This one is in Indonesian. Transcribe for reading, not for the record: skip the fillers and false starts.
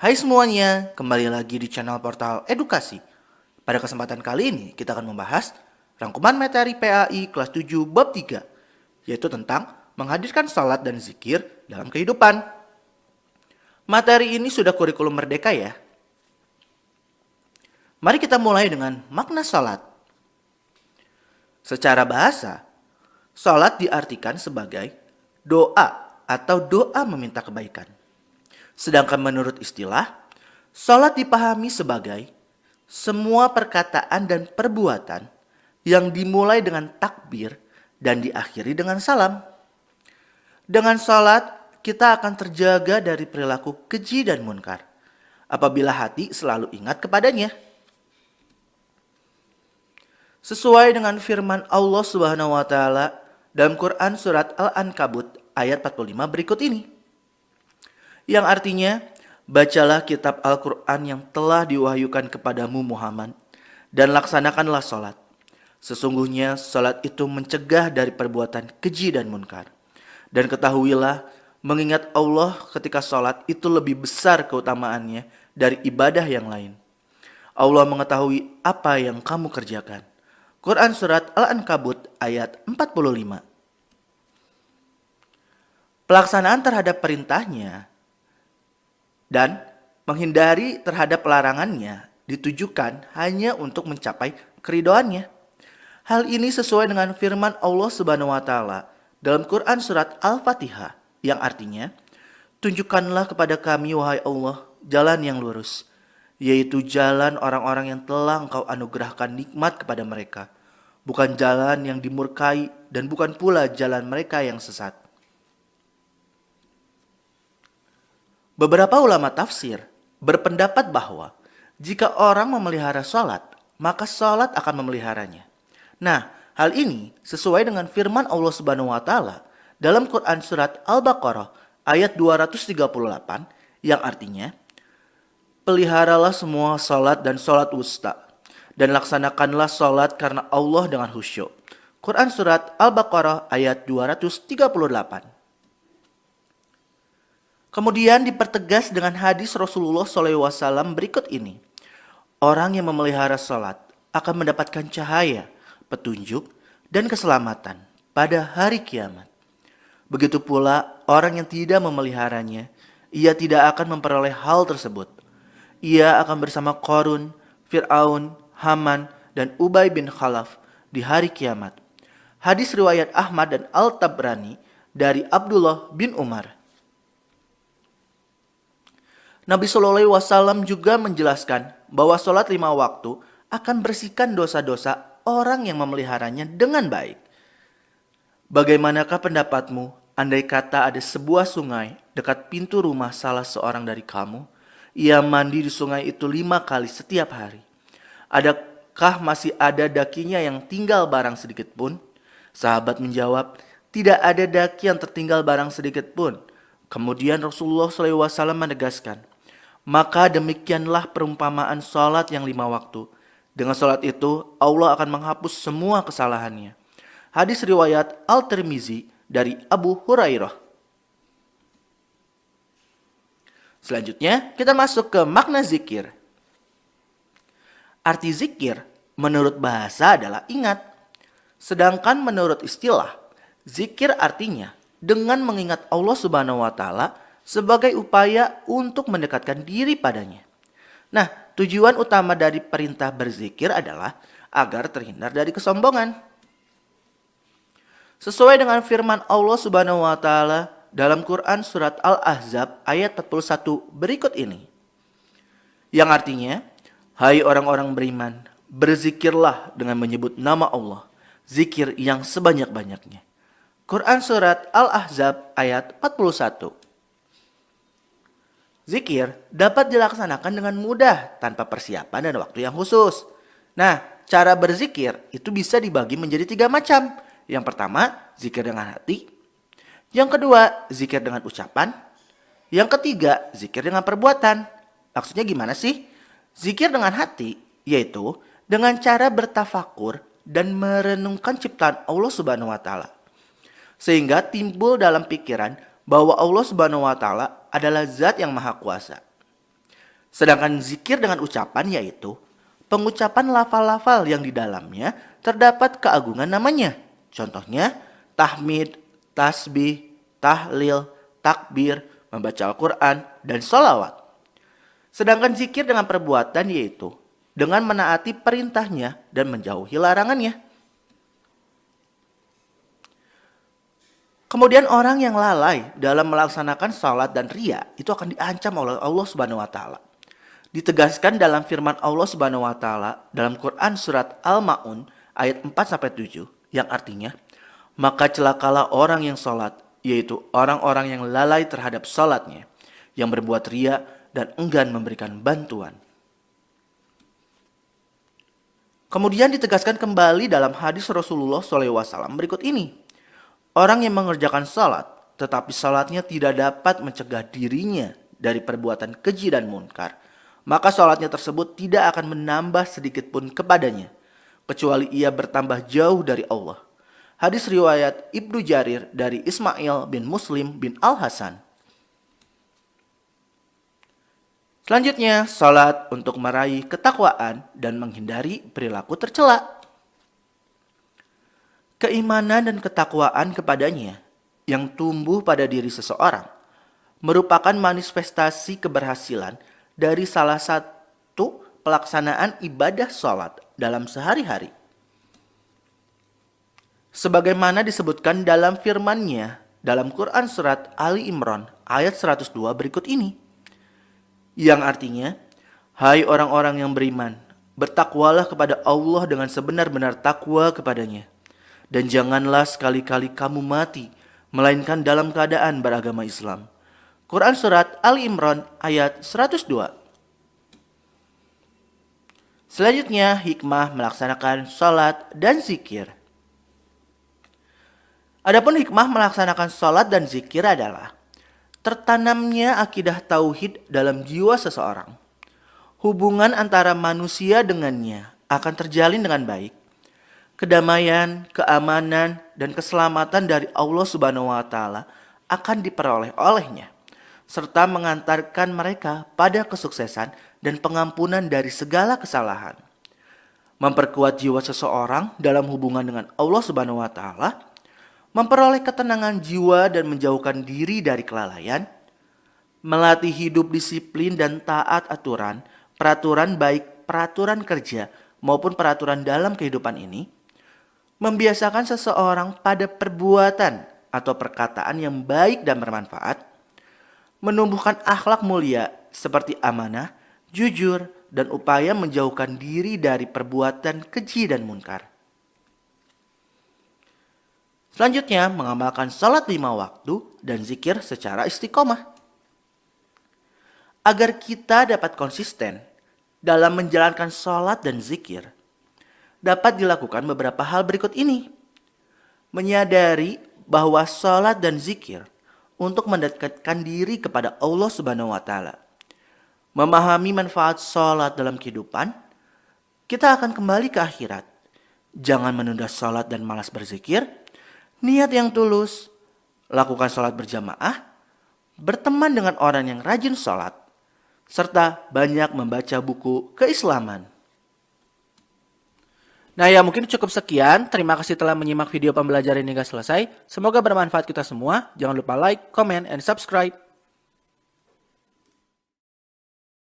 Hai semuanya, kembali lagi di channel Portal Edukasi. Pada kesempatan kali ini kita akan membahas rangkuman materi PAI kelas 7 bab 3, yaitu tentang menghadirkan salat dan zikir dalam kehidupan. Materi ini sudah kurikulum merdeka ya. Mari kita mulai dengan makna salat. Secara bahasa, salat diartikan sebagai doa atau doa meminta kebaikan. Sedangkan menurut istilah, salat dipahami sebagai semua perkataan dan perbuatan yang dimulai dengan takbir dan diakhiri dengan salam. Dengan salat, kita akan terjaga dari perilaku keji dan munkar apabila hati selalu ingat kepadanya. Sesuai dengan firman Allah Subhanahu wa taala dalam Quran surat Al-Ankabut ayat 45 berikut ini. Yang artinya, bacalah kitab Al-Quran yang telah diwahyukan kepadamu Muhammad dan laksanakanlah salat. Sesungguhnya salat itu mencegah dari perbuatan keji dan munkar. Dan ketahuilah, mengingat Allah ketika salat itu lebih besar keutamaannya dari ibadah yang lain. Allah mengetahui apa yang kamu kerjakan. Quran surat Al-Ankabut ayat 45. Pelaksanaan terhadap perintahnya dan menghindari terhadap larangannya ditujukan hanya untuk mencapai keridhoannya. Hal ini sesuai dengan firman Allah Subhanahu wa taala dalam Quran surat Al-Fatihah yang artinya, tunjukkanlah kepada kami wahai Allah jalan yang lurus, yaitu jalan orang-orang yang telah Engkau anugerahkan nikmat kepada mereka, bukan jalan yang dimurkai dan bukan pula jalan mereka yang sesat. Beberapa ulama tafsir berpendapat bahwa jika orang memelihara salat, maka salat akan memeliharanya. Nah, hal ini sesuai dengan firman Allah Subhanahu wa taala dalam Quran surat Al-Baqarah ayat 238 yang artinya, peliharalah semua salat dan salat wusta dan laksanakanlah salat karena Allah dengan khusyuk. Quran surat Al-Baqarah ayat 238. Kemudian dipertegas dengan hadis Rasulullah SAW berikut ini. Orang yang memelihara salat akan mendapatkan cahaya, petunjuk, dan keselamatan pada hari kiamat. Begitu pula orang yang tidak memeliharanya, ia tidak akan memperoleh hal tersebut. Ia akan bersama Qarun, Fir'aun, Haman, dan Ubay bin Khalaf di hari kiamat. Hadis riwayat Ahmad dan Al-Tabrani dari Abdullah bin Umar. Nabi SAW juga menjelaskan bahwa sholat 5 waktu akan bersihkan dosa-dosa orang yang memeliharanya dengan baik. Bagaimanakah pendapatmu andai kata ada sebuah sungai dekat pintu rumah salah seorang dari kamu? Ia mandi di sungai itu 5 kali setiap hari. Adakah masih ada dakinya yang tinggal barang sedikit pun? Sahabat menjawab, tidak ada daki yang tertinggal barang sedikit pun. Kemudian Rasulullah SAW menegaskan, maka demikianlah perumpamaan salat yang 5 waktu. Dengan salat itu, Allah akan menghapus semua kesalahannya. Hadis riwayat Al-Tirmizi dari Abu Hurairah. Selanjutnya, kita masuk ke makna zikir. Arti zikir menurut bahasa adalah ingat. Sedangkan menurut istilah, zikir artinya dengan mengingat Allah Subhanahu wa taala sebagai upaya untuk mendekatkan diri padanya. Nah, tujuan utama dari perintah berzikir adalah agar terhindar dari kesombongan. Sesuai dengan firman Allah Subhanahu wa taala dalam Quran surat Al-Ahzab ayat 41 berikut ini. Yang artinya, hai orang-orang beriman, berzikirlah dengan menyebut nama Allah, zikir yang sebanyak-banyaknya. Quran surat Al-Ahzab ayat 41. Zikir dapat dilaksanakan dengan mudah tanpa persiapan dan waktu yang khusus. Nah, cara berzikir itu bisa dibagi menjadi 3 macam. Yang pertama, zikir dengan hati. Yang kedua, zikir dengan ucapan. Yang ketiga, zikir dengan perbuatan. Maksudnya gimana sih? Zikir dengan hati yaitu dengan cara bertafakur dan merenungkan ciptaan Allah Subhanahu wa taala. Sehingga timbul dalam pikiran bahwa Allah Subhanahu wa taala adalah zat yang maha kuasa. Sedangkan zikir dengan ucapan yaitu pengucapan lafal-lafal yang di dalamnya terdapat keagungan namanya. Contohnya tahmid, tasbih, tahlil, takbir, membaca Al-Quran, dan sholawat. Sedangkan zikir dengan perbuatan yaitu dengan menaati perintahnya dan menjauhi larangannya. Kemudian orang yang lalai dalam melaksanakan salat dan riya itu akan diancam oleh Allah Subhanahu wa taala. Ditegaskan dalam firman Allah Subhanahu wa taala dalam Quran surat Al-Maun ayat 4 sampai 7 yang artinya, maka celakalah orang yang salat, yaitu orang-orang yang lalai terhadap salatnya, yang berbuat riya dan enggan memberikan bantuan. Kemudian ditegaskan kembali dalam hadis Rasulullah SAW berikut ini. Orang yang mengerjakan salat, tetapi salatnya tidak dapat mencegah dirinya dari perbuatan keji dan munkar, maka salatnya tersebut tidak akan menambah sedikit pun kepadanya, kecuali ia bertambah jauh dari Allah. Hadis riwayat Ibnu Jarir dari Ismail bin Muslim bin Al-Hasan. Selanjutnya, salat untuk meraih ketakwaan dan menghindari perilaku tercela. Keimanan dan ketakwaan kepadanya yang tumbuh pada diri seseorang merupakan manifestasi keberhasilan dari salah satu pelaksanaan ibadah salat dalam sehari-hari. Sebagaimana disebutkan dalam firman-Nya dalam Quran surat Ali Imran ayat 102 berikut ini. Yang artinya, hai orang-orang yang beriman, bertakwalah kepada Allah dengan sebenar-benar takwa kepadanya. Dan janganlah sekali-kali kamu mati, melainkan dalam keadaan beragama Islam. Quran surat Ali Imran ayat 102. Selanjutnya, hikmah melaksanakan salat dan zikir. Adapun hikmah melaksanakan salat dan zikir adalah tertanamnya akidah tauhid dalam jiwa seseorang. Hubungan antara manusia dengannya akan terjalin dengan baik. Kedamaian, keamanan, dan keselamatan dari Allah Subhanahu wa taala akan diperoleh olehnya, serta mengantarkan mereka pada kesuksesan dan pengampunan dari segala kesalahan. Memperkuat jiwa seseorang dalam hubungan dengan Allah Subhanahu wa taala, memperoleh ketenangan jiwa dan menjauhkan diri dari kelalaian, melatih hidup disiplin dan taat aturan, peraturan baik peraturan kerja maupun peraturan dalam kehidupan ini, membiasakan seseorang pada perbuatan atau perkataan yang baik dan bermanfaat, menumbuhkan akhlak mulia seperti amanah, jujur, dan upaya menjauhkan diri dari perbuatan keji dan munkar. Selanjutnya, mengamalkan salat 5 waktu dan zikir secara istiqomah. Agar kita dapat konsisten dalam menjalankan salat dan zikir, dapat dilakukan beberapa hal berikut ini. Menyadari bahwa salat dan zikir untuk mendekatkan diri kepada Allah Subhanahu wa taala. Memahami manfaat salat dalam kehidupan, kita akan kembali ke akhirat. Jangan menunda salat dan malas berzikir. Niat yang tulus, lakukan salat berjamaah, berteman dengan orang yang rajin salat, serta banyak membaca buku keislaman. Nah ya, mungkin cukup sekian. Terima kasih telah menyimak video pembelajaran ini hingga selesai. Semoga bermanfaat kita semua. Jangan lupa like, comment, and subscribe.